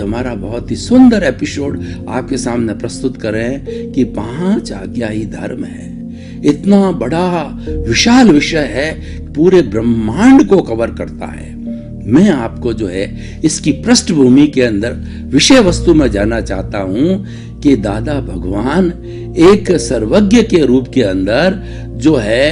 हमारा बहुत ही सुंदर एपिसोड आपके सामने प्रस्तुत कर रहे हैं कि 5 आज्ञा ही धर्म है। इतना बड़ा विशाल विषय है, पूरे ब्रह्मांड को कवर करता है। मैं आपको जो है इसकी पृष्ठभूमि के अंदर विषय वस्तु में जाना चाहता हूं कि दादा भगवान एक सर्वज्ञ के रूप के अंदर जो है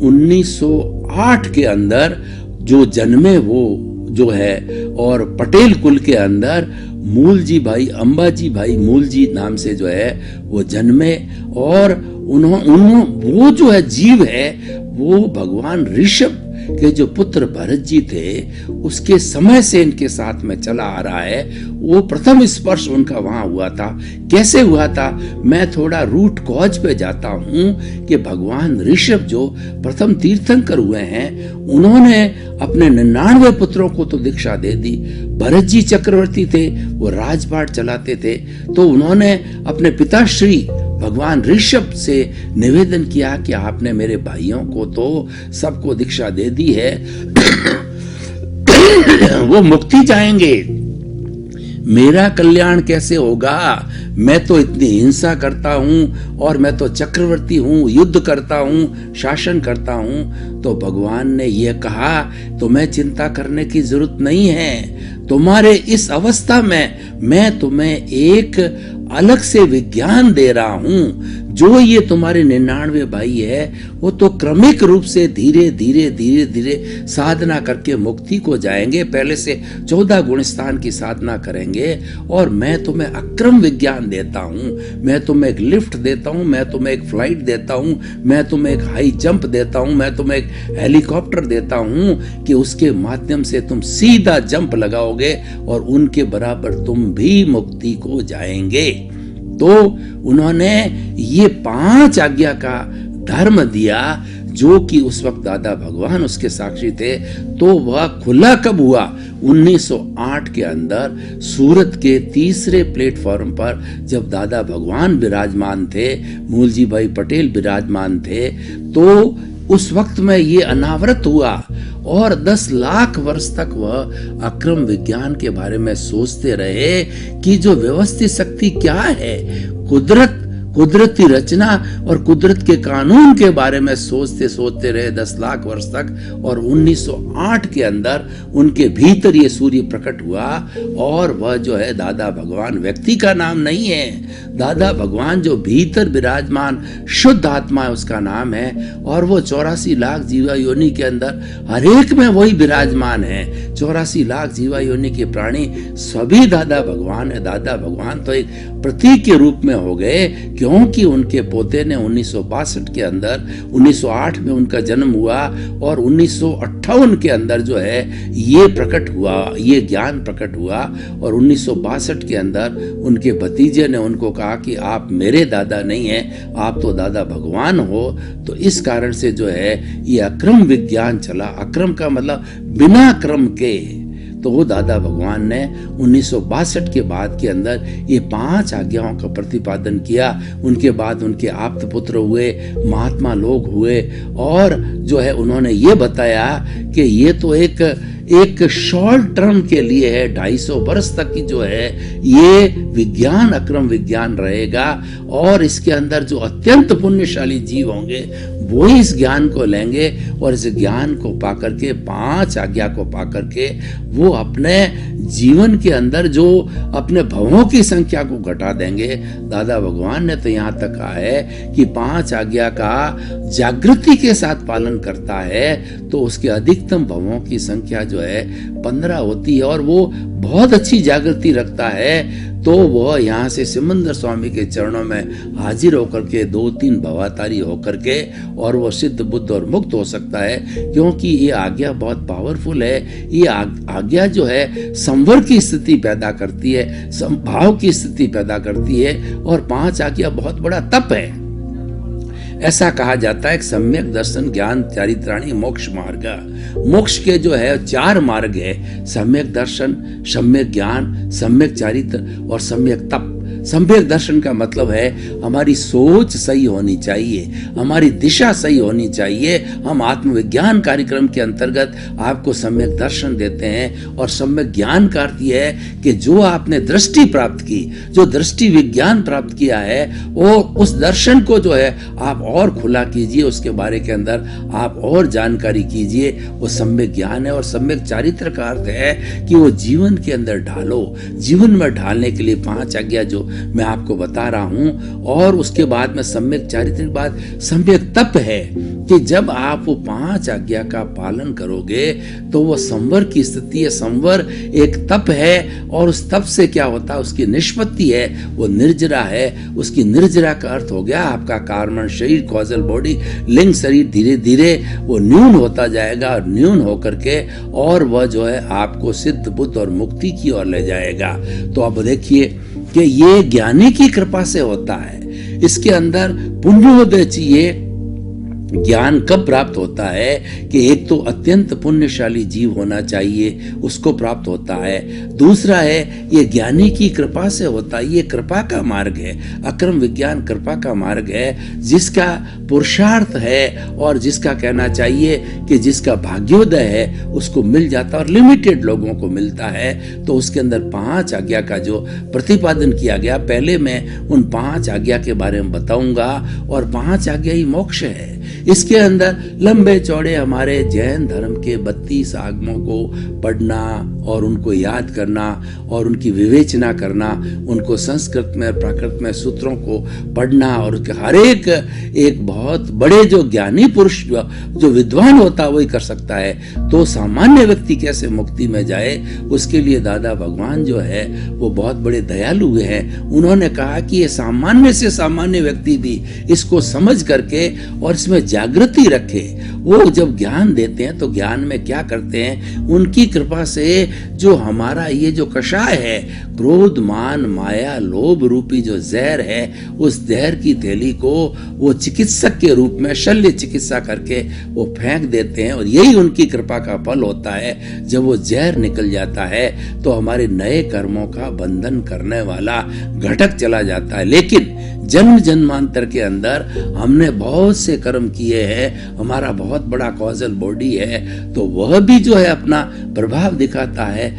1908 के अंदर जो जन्मे वो जो है, और पटेल कुल के अंदर मूलजी भाई, अंबाजी भाई मूलजी नाम से जो है वो जन्मे। और वो जो है जीव है वो भगवान ऋषभ के जो पुत्र भरत जी थे उसके समय से इनके साथ में चला आ रहा है। वो प्रथम स्पर्श उनका वहां हुआ था। कैसे हुआ था, मैं थोड़ा रूट कॉज पे जाता हूं कि भगवान ऋषभ जो प्रथम तीर्थंकर हुए हैं, उन्होंने अपने 99 पुत्रों को तो दीक्षा दे दी। भरत जी चक्रवर्ती थे, वो राजपाट चलाते थे, तो उन्होंने अपने पिताश्री भगवान ऋषभ से निवेदन किया कि आपने मेरे भाइयों को तो सबको दीक्षा दे दी है, वो मुक्ति जाएंगे, मेरा कल्याण कैसे होगा? मैं तो इतनी हिंसा करता हूं और मैं तो चक्रवर्ती हूं, युद्ध करता हूं, शासन करता हूं। तो भगवान ने यह कहा तुम्हें चिंता करने की जरूरत नहीं है। तुम्हारे इस अवस्था में मैं तुम्हें एक अलग से विज्ञान दे रहा हूं। जो ये तुम्हारे 99 भाई है वो तो क्रमिक रूप से धीरे धीरे धीरे धीरे साधना करके मुक्ति को जाएंगे। पहले से 14 गुण स्थान की साधना करेंगे और मैं तुम्हें अक्रम विज्ञान देता हूं। मैं तुम्हें एक लिफ्ट देता हूं, मैं तुम्हें एक फ्लाइट देता हूं, मैं तुम्हें एक हाई जंप देता हूं, मैं तुम्हें एक हेलीकॉप्टर देता हूं कि उसके माध्यम से तुम सीधा जंप लगाओगे और उनके बराबर तुम भी मुक्ति को जाएंगे। तो उन्होंने ये 5 आज्ञा का धर्म दिया, जो कि उस वक्त दादा भगवान उसके साक्षी थे। तो वह खुला कब हुआ? 1908 के अंदर सूरत के तीसरे प्लेटफॉर्म पर जब दादा भगवान विराजमान थे, मूलजी भाई पटेल विराजमान थे, तो उस वक्त में ये अनावृत हुआ और 10 लाख वर्ष तक वह अक्रम विज्ञान के बारे में सोचते रहे कि जो व्यवस्थित शक्ति क्या है, कुदरती रचना और कुदरत के कानून के बारे में सोचते सोचते रहे 10 लाख वर्ष तक। और 1908 के अंदर उनके भीतर ये सूर्य प्रकट हुआ। और वह जो है दादा भगवान व्यक्ति का नाम नहीं है, दादा भगवान जो भीतर विराजमान शुद्ध आत्मा है उसका नाम है। और वो 84 लाख जीवा योनि के अंदर हर एक में वही विराजमान है। 84 लाख जीवा योनि के प्राणी सभी दादा भगवान है। दादा भगवान तो एक प्रतीक के रूप में हो गए, क्योंकि उनके पोते ने 1962 के अंदर 1908 में उनका जन्म हुआ और 1958 के अंदर जो है ये प्रकट हुआ, ये ज्ञान प्रकट हुआ। और 1962 के अंदर उनके भतीजे ने उनको कहा कि आप मेरे दादा नहीं हैं, आप तो दादा भगवान हो। तो इस कारण से जो है ये अक्रम विज्ञान चला। अक्रम का मतलब बिना क्रम के। तो वो दादा भगवान ने 1962 के बाद के अंदर ये 5 आज्ञाओं का प्रतिपादन किया। उनके बाद उनके आप्त पुत्र हुए, महात्मा लोग हुए, और जो है उन्होंने ये बताया कि ये तो एक शॉर्ट टर्म के लिए है, 250 वर्ष तक की जो है ये विज्ञान अक्रम विज्ञान रहेगा। और इसके अंदर जो अत्यंत पुण्यशाली जीव होंगे वो इस ज्ञान को लेंगे और इस ज्ञान को पाकर के 5 आज्ञा को पाकर के वो अपने जीवन के अंदर जो अपने भवों की संख्या को घटा देंगे। दादा भगवान ने तो यहाँ तक कहा है कि 5 आज्ञा का जागृति के साथ पालन करता है तो उसके अधिकतम भवों की संख्या जो है 15 होती है। और वो बहुत अच्छी जागृति रखता है तो वह यहाँ से सिमंदर स्वामी के चरणों में हाजिर होकर के 2-3 भवातारी होकर के और वो सिद्ध बुद्ध और मुक्त हो सकता है। क्योंकि ये आज्ञा बहुत पावरफुल है। ये आज्ञा जो है संवर की स्थिति पैदा करती है, संभाव की स्थिति पैदा करती है। और 5 आज्ञा बहुत बड़ा तप है। ऐसा कहा जाता है कि सम्यक दर्शन ज्ञान चारित्राणी मोक्ष मार्ग। मोक्ष के जो है 4 मार्ग है, सम्यक दर्शन, सम्यक ज्ञान, सम्यक चारित्र और सम्यक तप। सम्यक दर्शन का मतलब है हमारी सोच सही होनी चाहिए, हमारी दिशा सही होनी चाहिए। हम आत्मविज्ञान कार्यक्रम के अंतर्गत आपको सम्यक दर्शन देते हैं, और सम्यक ज्ञान का अर्थ यह है कि जो आपने दृष्टि प्राप्त की, जो दृष्टि विज्ञान प्राप्त किया है, वो उस दर्शन को जो है आप और खुला कीजिए, उसके बारे के अंदर आप और जानकारी कीजिए। वो सम्यक ज्ञान है। और सम्यक चारित्र का अर्थ है कि वो जीवन के अंदर ढालो। जीवन में ढालने के लिए 5 आज्ञा जो मैं आपको बता रहा हूं, और उसके बाद में सम्यक चारित्र के बाद सम्यक तप है कि जब आप वो 5 आज्ञा का पालन करोगे तो वो संवर की स्थिति है। संवर एक तप है, और उस तप से क्या होता है, उसकी निष्पत्ति है, वो निर्जरा है। उसकी निर्जरा का अर्थ हो गया आपका कार्बन शरीर, कॉजल बॉडी, लिंग शरीर धीरे धीरे वो न्यून होता जाएगा, और न्यून होकर के और वह जो है आपको सिद्ध बुद्ध और मुक्ति की ओर ले जाएगा। तो अब देखिए कि ये ज्ञानी की कृपा से होता है। इसके अंदर पुण्योदय चाहिए। ज्ञान कब प्राप्त होता है कि एक तो अत्यंत पुण्यशाली जीव होना चाहिए, उसको प्राप्त होता है। दूसरा है ये ज्ञानी की कृपा से होता है। ये कृपा का मार्ग है, अक्रम विज्ञान कृपा का मार्ग है, जिसका पुरुषार्थ है और जिसका कहना चाहिए कि जिसका भाग्योदय है उसको मिल जाता है, और लिमिटेड लोगों को मिलता है। तो उसके अंदर 5 आज्ञा का जो प्रतिपादन किया गया, पहले मैं उन 5 आज्ञा के बारे में बताऊंगा, और 5 आज्ञा ही मोक्ष है। इसके अंदर लंबे चौड़े हमारे जैन धर्म के 32 आगमों को पढ़ना और उनको याद करना और उनकी विवेचना करना, उनको संस्कृत में प्राकृत में सूत्रों को पढ़ना, और हर एक बहुत बड़े जो ज्ञानी पुरुष जो विद्वान होता है वही कर सकता है। तो सामान्य व्यक्ति कैसे मुक्ति में जाए, उसके लिए दादा भगवान जो है वो बहुत बड़े दयालु हैं। उन्होंने कहा कि ये सामान्य से सामान्य व्यक्ति भी इसको समझ करके और इसमें जागृति रखे। वो जब ज्ञान देते हैं तो ज्ञान में क्या करते हैं, उनकी कृपा से जो हमारा ये जो कषाय है, क्रोध मान माया लोभ रूपी जो जहर है, उस जहर की थैली को वो चिकित्सक के रूप में शल्य चिकित्सा करके वो फेंक देते हैं, और यही उनकी कृपा का फल होता है। जब वो जहर निकल जाता है तो हमारे नए कर्मों का बंधन करने वाला घटक चला जाता है। लेकिन जन्म जन्मांतर के अंदर हमने बहुत से कर्म किए हैं, हमारा बहुत बड़ा कॉजल बॉडी है, तो वह भी जो है अपना प्रभाव दिखाता है।